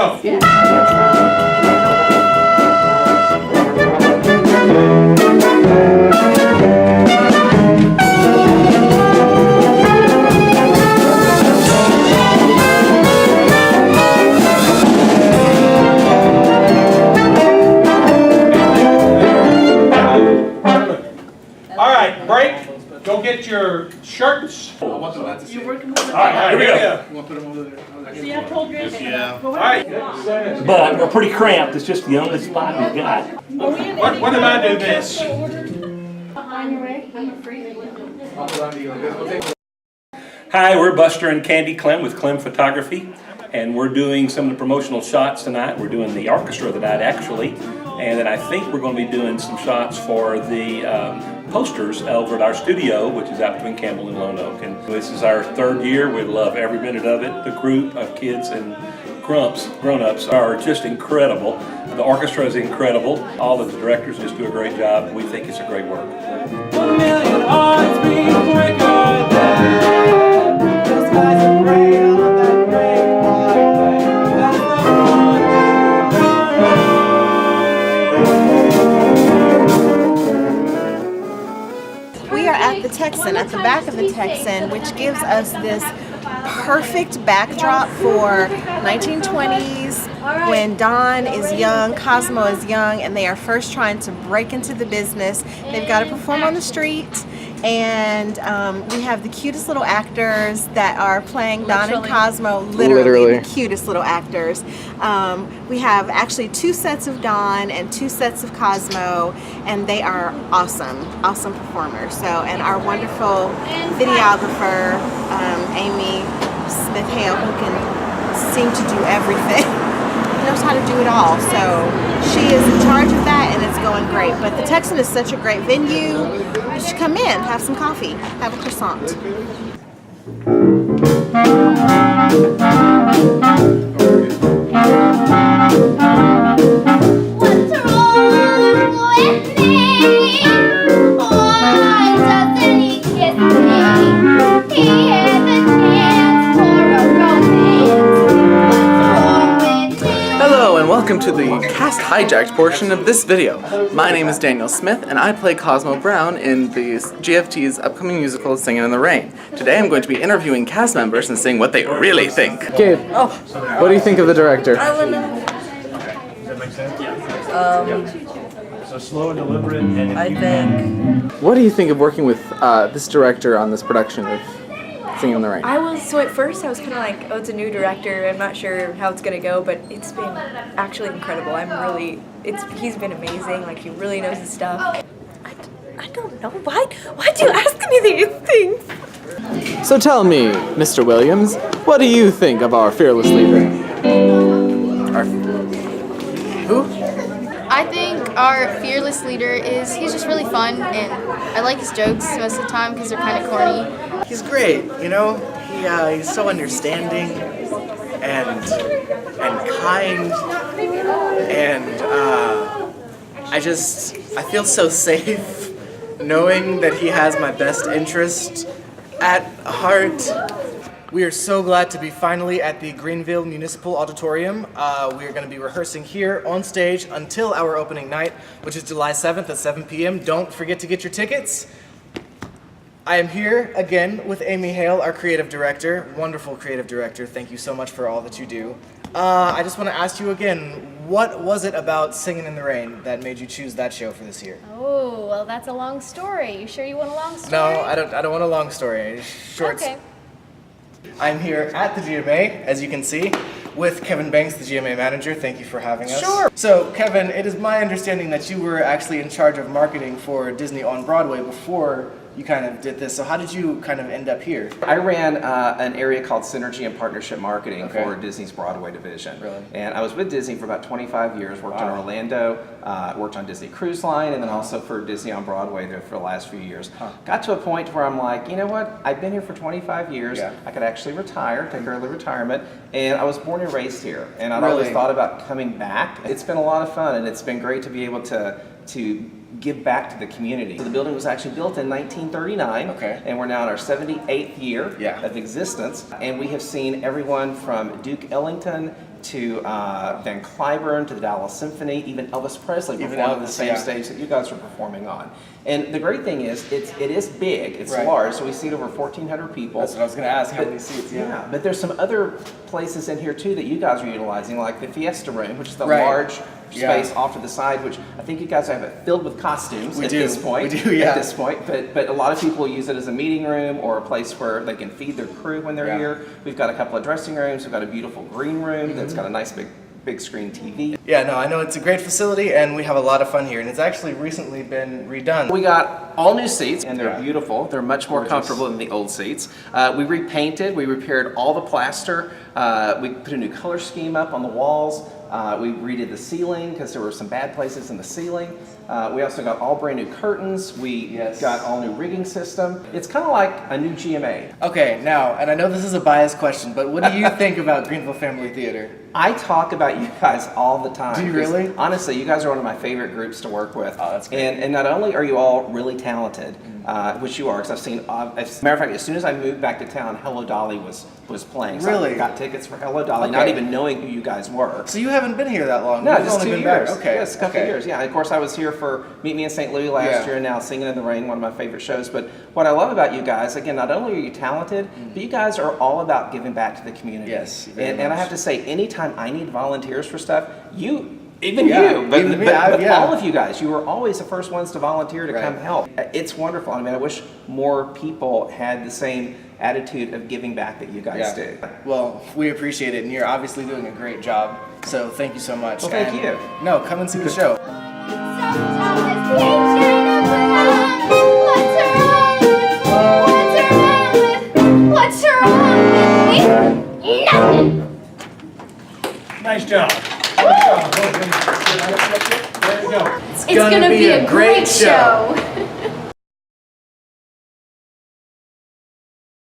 All right, break. Go get your shirts. You're working with All right, here we go. You want to put them over there? See, I told you. Yeah. All right. But we're pretty cramped. It's just the only spot we've got. What if I do this? Hi, we're Buster and Candy Clem with Clem Photography, and we're doing some of the promotional shots tonight. We're doing the orchestra of the night, actually, and then I think we're going to be doing some shots for the posters over at our studio, which is out between Campbell and Lone Oak. And this is our third year. We love every minute of it. The group of kids and grown-ups are just incredible. The orchestra is incredible. All of the directors just do a great job. We think it's a great work. 1 million hearts beat quicker than the skies are gray on that great white day. That's the one. We are at the Texan, at the back of the Texan, which gives us this perfect backdrop for 1920s when Don is young, Cosmo is young, and they are first trying to break into the business. They've got to perform on the street, and we have the cutest little actors that are playing Don and Cosmo, literally the cutest little actors. We have actually 2 sets of Don and 2 sets of Cosmo, and they are awesome performers. So, and our wonderful videographer, Amy Smith-Hale, who can seem to do everything, knows how to do it all. So she is in charge of that, and it's going great. But the Texan is such a great venue. You should come in, have some coffee, have a croissant. Welcome to the cast hijacked portion of this video. My name is Daniel Smith, and I play Cosmo Brown in the GFT's upcoming musical Singin' in the Rain. Today I'm going to be interviewing cast members and seeing what they really think. Gabe, what do you think of the director? So slow and deliberate. I think. What do you think of working with this director on this production of Singin' in the Rain? So at first I was kind of like, oh, it's a new director, I'm not sure how it's going to go, but it's been actually incredible. He's been amazing, like he really knows his stuff. I don't know, why do you ask me these things? So tell me, Mr. Williams, what do you think of our fearless leader? Who? I think our fearless leader he's just really fun, and I like his jokes most of the time because they're kind of corny. He's great, you know. He's so understanding and kind, and I feel so safe knowing that he has my best interest at heart. We are so glad to be finally at the Greenville Municipal Auditorium. We are going to be rehearsing here on stage until our opening night, which is July 7th at 7 p.m. Don't forget to get your tickets. I am here again with Amy Hale, our creative director, wonderful creative director. Thank you so much for all that you do. I just want to ask you again, what was it about Singin' in the Rain that made you choose that show for this year? Oh, well, that's a long story. You sure you want a long story? No, I don't want a long story. Short. Okay. I'm here at the GMA, as you can see, with Kevin Banks, the GMA manager. Thank you for having us. Sure. So, Kevin, it is my understanding that you were actually in charge of marketing for Disney on Broadway before you kind of did this. So how did you kind of end up here? I ran an area called Synergy and Partnership Marketing for Disney's Broadway division. Really? And I was with Disney for about 25 years, worked in Orlando, worked on Disney Cruise Line, and then also for Disney on Broadway there for the last few years. Got to a point where I'm like, you know what, I've been here for 25 years, I could actually retire, take early retirement, and I was born and raised here. And I'd always thought about coming back. It's been a lot of fun, and it's been great to be able to give back to the community. So the building was actually built in 1939, and we're now in our 78th year of existence, and we have seen everyone from Duke Ellington to Van Cliburn, to the Dallas Symphony, even Elvis Presley Even performed on the Elvis, same yeah. stage that you guys are performing on. And the great thing is, it is big, it's Right. large, so we seat over 1,400 people. That's what I was going to ask, how But- many seats? Yeah, but there's some other places in here too that you guys are utilizing, like the Fiesta Room, which is the Right. large Yeah. space off to the side, which I think you guys have it filled with costumes We at do. this point. We do, yeah. At this point, but a lot of people use it as a meeting room or a place where they can feed their crew when they're Yeah. here. We've got a couple of dressing rooms. We've got a beautiful green room that's got a nice big screen TV. Yeah, no, I know it's a great facility, and we have a lot of fun here, and it's actually recently been redone. We got all new seats, and they're Yeah. beautiful. They're much more Gorgeous. comfortable than the old seats. We repainted, we repaired all the plaster. We put a new color scheme up on the walls. We redid the ceiling because there were some bad places in the ceiling. We also got all brand new curtains. We got all new rigging system. It's kind of like a new GMA. Okay, now, and I know this is a biased question, but what do you think about Greenville Family Theater? I talk about you guys all the time. Do you 'cause really? Honestly, you guys are one of my favorite groups to work with. Oh, that's great. And not only are you all really talented, which you are, because I've seen, as a matter of fact, as soon as I moved back to town, Hello Dolly was playing. So Really? I got tickets for Hello Dolly, Okay. not even knowing who you guys were. So you haven't been here that long? No, You've just only 2 been years. back. Okay. Yes, a couple okay. of years. Yeah, and of course I was here for Meet Me in St. Louis last Yeah. year, and now Singing in the Rain, one of my favorite shows. But what I love about you guys, again, not only are you talented, but you guys are all about giving back to the community. Yes, very And I much. have to say, anytime I need volunteers for stuff, even Yeah, you, but, even me, but yeah. all of you guys, you were always the first ones to volunteer to Right. come help. It's wonderful. I mean, I wish more people had the same attitude of giving back that you guys do. Well, we appreciate it, and you're obviously doing a great job. So thank you so much. Well, thank And you. No, come and see the show. What's wrong with me? Nothing. Nice job. It's gonna be a great show.